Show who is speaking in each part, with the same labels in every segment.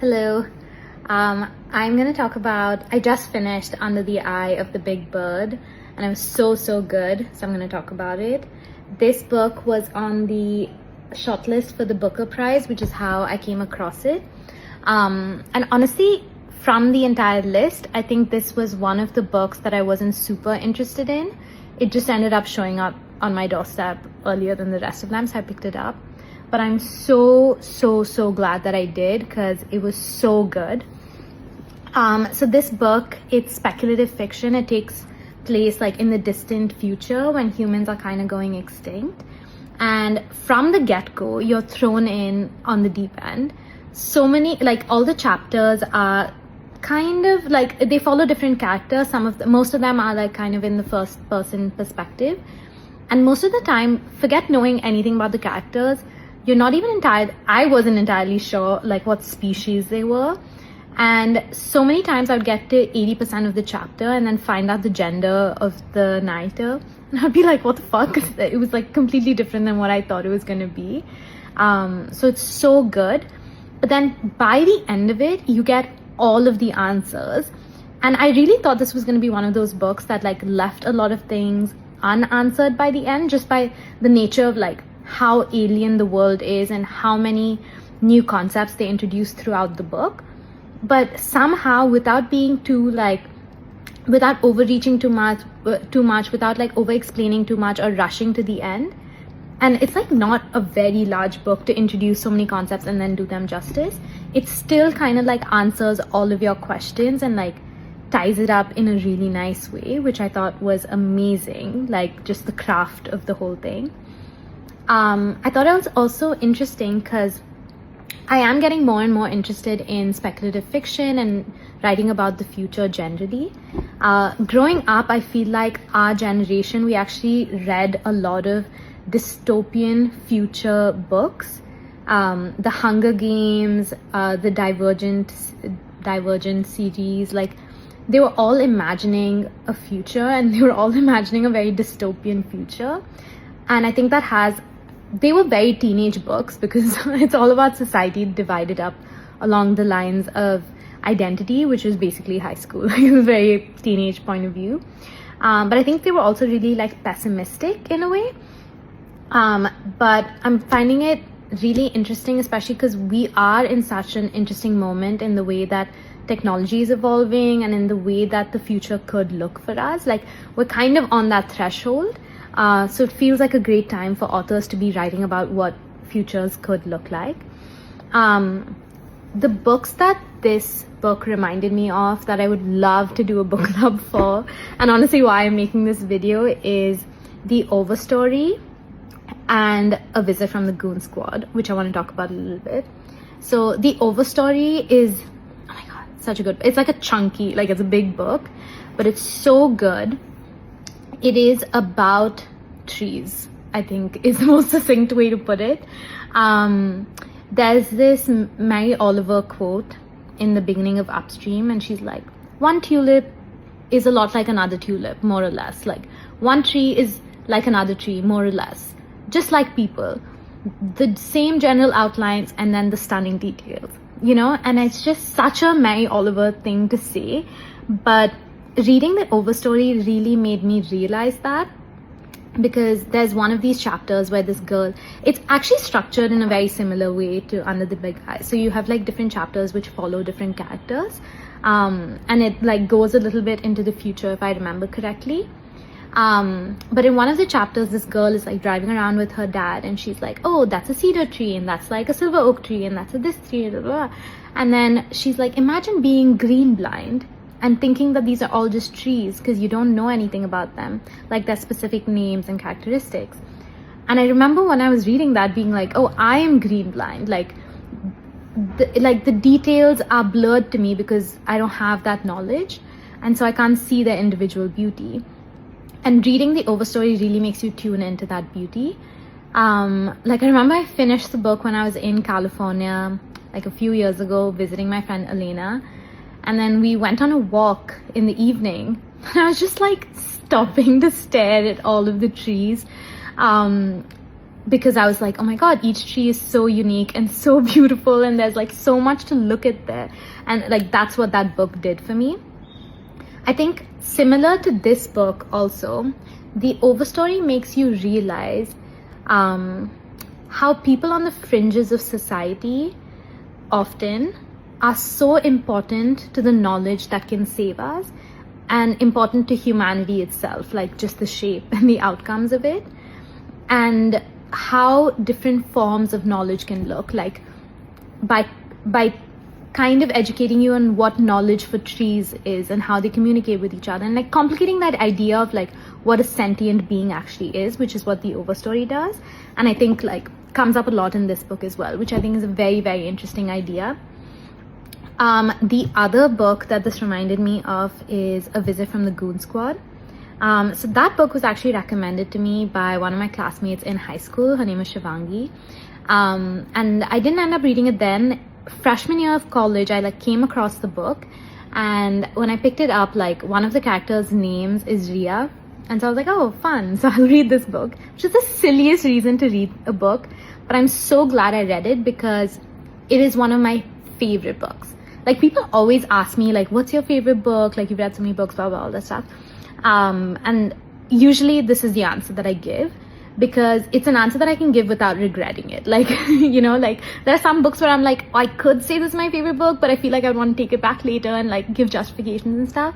Speaker 1: Hello. I'm going to talk about, I just finished Under the Eye of the Big Bird, and it was so good, so I'm going to talk about it. This book was on the shortlist for the Booker Prize, which is how I came across it. And honestly, from the entire list, I think this was one of the books that I wasn't super interested in. It just ended up showing up on my doorstep earlier than the rest of them, so I picked it up. But I'm so glad that I did, because it was so good. So this book, it's speculative fiction. It takes place like in the distant future when humans are kind of going extinct. And from the get-go, you're thrown in on the deep end. So many, like all the chapters are kind of like, they follow different characters. Most of them are like kind of in the first person perspective. And most of the time, forget knowing anything about the characters. You're not even I wasn't entirely sure like what species they were. And so many times I would get to 80% of the chapter and then find out the gender of the narrator. And I'd be like, what the fuck? It was like completely different than what I thought it was going to be. So it's so good. But then by the end of it, you get all of the answers. And I really thought this was going to be one of those books that like left a lot of things unanswered by the end, just by the nature of like how alien the world is and how many new concepts they introduce throughout the book. But somehow, without being too like, without overreaching too much, without like over explaining too much or rushing to the end. And it's like not a very large book to introduce so many concepts and then do them justice. It still kind of like answers all of your questions and like ties it up in a really nice way, which I thought was amazing, like just the craft of the whole thing. I thought it was also interesting because I am getting more and more interested in speculative fiction and writing about the future generally. Growing up, I feel like our generation, we actually read a lot of dystopian future books. The Hunger Games, the Divergent series, like they were all imagining a future, and they were all imagining a very dystopian future. And I think they were very teenage books because it's all about society divided up along the lines of identity, which is basically high school. It was a very teenage point of view. But I think they were also really like pessimistic in a way. But I'm finding it really interesting, especially because we are in such an interesting moment in the way that technology is evolving and in the way that the future could look for us. Like we're kind of on that threshold. So it feels like a great time for authors to be writing about what futures could look like. The books that this book reminded me of that I would love to do a book club for, and honestly why I'm making this video, is The Overstory and A Visit from the Goon Squad, which I want to talk about a little bit. So The Overstory is, oh my god, such a good, it's like a chunky, like it's a big book, but it's so good. It is about trees, I think is the most succinct way to put it. There's this Mary Oliver quote in the beginning of Upstream, and she's like, one tulip is a lot like another tulip, more or less. Like one tree is like another tree, more or less. Just like people. The same general outlines and then the stunning details, you know? And it's just such a Mary Oliver thing to say, but reading The Overstory really made me realize that, because there's one of these chapters where this girl, it's actually structured in a very similar way to Under the Big Eye. So you have like different chapters which follow different characters, and it like goes a little bit into the future if I remember correctly. But in one of the chapters, this girl is like driving around with her dad, and she's like, oh, that's a cedar tree, and that's like a silver oak tree, and that's a this tree, blah, blah. And then she's like, imagine being green blind and thinking that these are all just trees because you don't know anything about them, like their specific names and characteristics. And I remember when I was reading that being like, oh, I am green blind. Like the details are blurred to me because I don't have that knowledge, and so I can't see their individual beauty. And reading The Overstory really makes you tune into that beauty. Like I remember I finished the book when I was in California like a few years ago visiting my friend Elena. And then we went on a walk in the evening, and I was just like stopping to stare at all of the trees. because I was like, oh my god, each tree is so unique and so beautiful, and there's like so much to look at there. And like that's what that book did for me. I think similar to this book also, the Overstory makes you realize how people on the fringes of society often are so important to the knowledge that can save us, and important to humanity itself, like just the shape and the outcomes of it, and how different forms of knowledge can look like by kind of educating you on what knowledge for trees is and how they communicate with each other, and like complicating that idea of like what a sentient being actually is, which is what the Overstory does. And I think like comes up a lot in this book as well, which I think is a very, very interesting idea. The other book that this reminded me of is A Visit from the Goon Squad. So that book was actually recommended to me by one of my classmates in high school. Her name is Shivangi. And I didn't end up reading it then. Freshman year of college, I like came across the book, and when I picked it up, like one of the characters' names is Ria, and so I was like, oh, fun, so I'll read this book, which is the silliest reason to read a book, but I'm so glad I read it because it is one of my favorite books. Like people always ask me like, what's your favorite book, like you've read so many books, blah blah, all that stuff, and usually this is the answer that I give, because it's an answer that I can give without regretting it. Like, you know, like there are some books where I'm like, oh, I could say this is my favorite book, but I feel like I want to take it back later and like give justifications and stuff.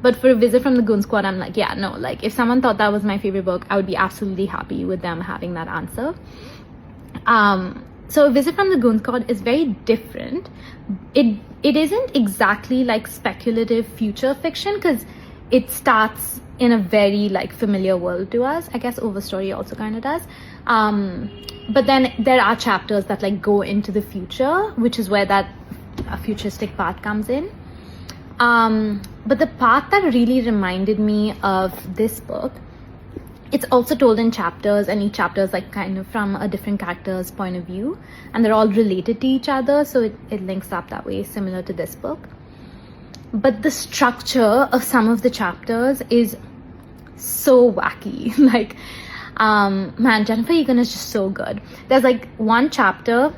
Speaker 1: But for A Visit from the Goon Squad, I'm like, yeah, no, like if someone thought that was my favorite book, I would be absolutely happy with them having that answer. So A Visit from the Goon Squad is very different. It isn't exactly like speculative future fiction, because it starts in a very like familiar world to us. I guess Overstory also kind of does. But then there are chapters that like go into the future, which is where that futuristic part comes in. But the part that really reminded me of this book, it's also told in chapters, and each chapter is like kind of from a different character's point of view, and they're all related to each other, so it links up that way, similar to this book. But the structure of some of the chapters is so wacky. Like, man, Jennifer Egan is just so good. There's like one chapter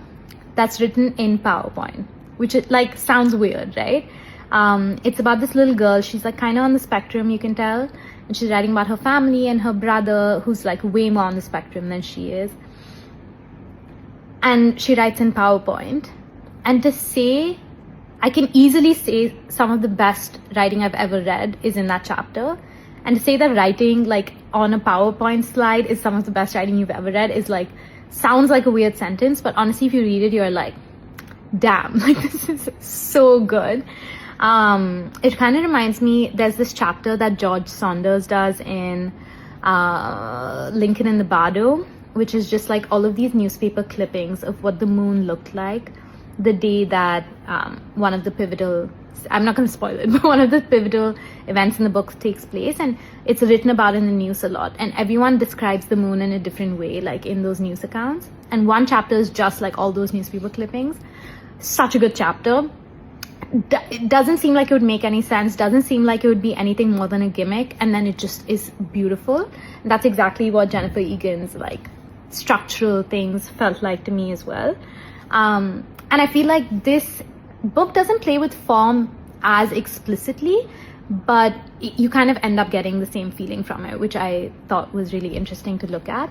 Speaker 1: that's written in PowerPoint, which it like sounds weird, right? It's about this little girl. She's like kind of on the spectrum, you can tell. And she's writing about her family and her brother, who's like way more on the spectrum than she is. And she writes in PowerPoint. And to say, I can easily say some of the best writing I've ever read is in that chapter. And to say that writing like on a PowerPoint slide is some of the best writing you've ever read is like, sounds like a weird sentence, but honestly, if you read it, you're like, damn, like this is so good. It kind of reminds me, there's this chapter that George Saunders does in Lincoln in the Bardo, which is just like all of these newspaper clippings of what the moon looked like the day that one of the pivotal, I'm not going to spoil it, but one of the pivotal events in the book takes place, and it's written about in the news a lot, and everyone describes the moon in a different way, like in those news accounts, and one chapter is just like all those newspaper clippings. Such a good chapter. It doesn't seem like it would make any sense, doesn't seem like it would be anything more than a gimmick, and then it just is beautiful. And that's exactly what Jennifer Egan's like structural things felt like to me as well. And I feel like this book doesn't play with form as explicitly, but you kind of end up getting the same feeling from it, which I thought was really interesting to look at.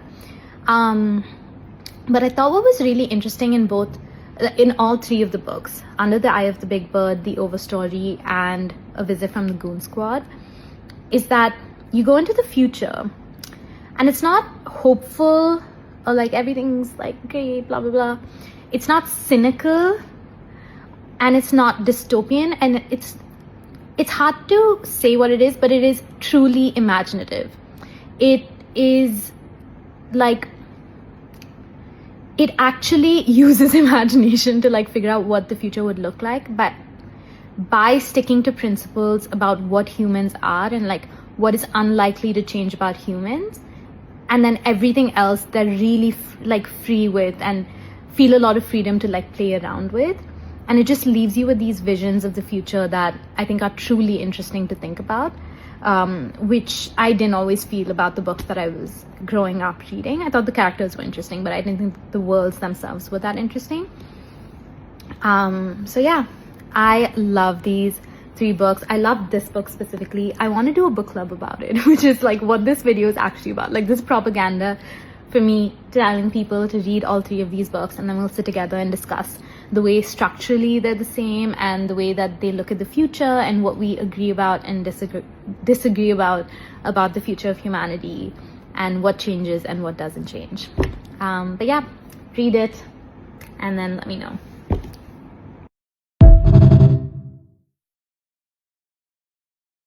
Speaker 1: But I thought what was really interesting in all three of the books, Under the Eye of the Big Bird, The Overstory, and A Visit from the Goon Squad, is that you go into the future and it's not hopeful or like everything's like great, blah blah blah. It's not cynical and it's not dystopian, and it's hard to say what it is, but it is truly imaginative. It is like, it actually uses imagination to like figure out what the future would look like, but by sticking to principles about what humans are and like what is unlikely to change about humans, and then everything else they're really like free with and feel a lot of freedom to like play around with. And it just leaves you with these visions of the future that I think are truly interesting to think about. which I didn't always feel about the books that I was growing up reading. I thought the characters were interesting, but I didn't think the worlds themselves were that interesting. So yeah, I love these 3 books. I love this book specifically. I want to do a book club about it, which is like what this video is actually about. Like, this propaganda for me telling people to read all 3 of these books, and then we'll sit together and discuss the way structurally they're the same, and the way that they look at the future, and what we agree about and disagree about the future of humanity, and what changes and what doesn't change. But yeah, read it and then let me know.